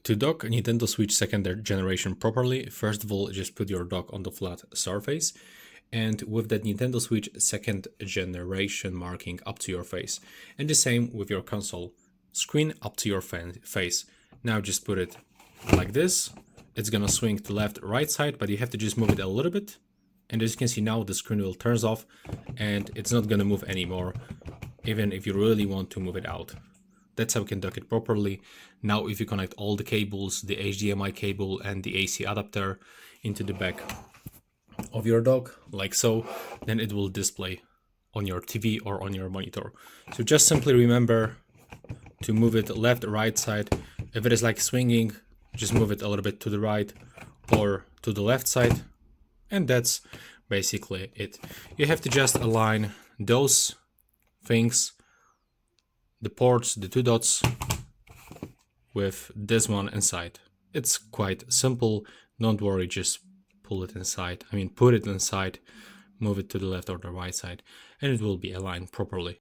To dock a Nintendo Switch second generation properly, first of all, just put your dock on the flat surface and with that Nintendo Switch second generation marking up to your face. And the same with your console screen up to your face. Now just put it like this. It's gonna swing to left, right side, but you have to just move it a little bit. And as you can see now, the screen will turn off and it's not gonna move anymore, even if you really want to move it out. That's how we can dock it properly. Now if you connect all the cables, the HDMI cable and the AC adapter into the back of your dock, like so, then it will display on your TV or on your monitor. So just simply remember to move it left, right side. If it is like swinging, just move it a little bit to the right or to the left side. And that's basically it. You have to just align those things, the ports, the two dots, with this one inside. It's quite simple. Don't worry, just pull it inside. Put it inside, move it to the left or the right side, and it will be aligned properly.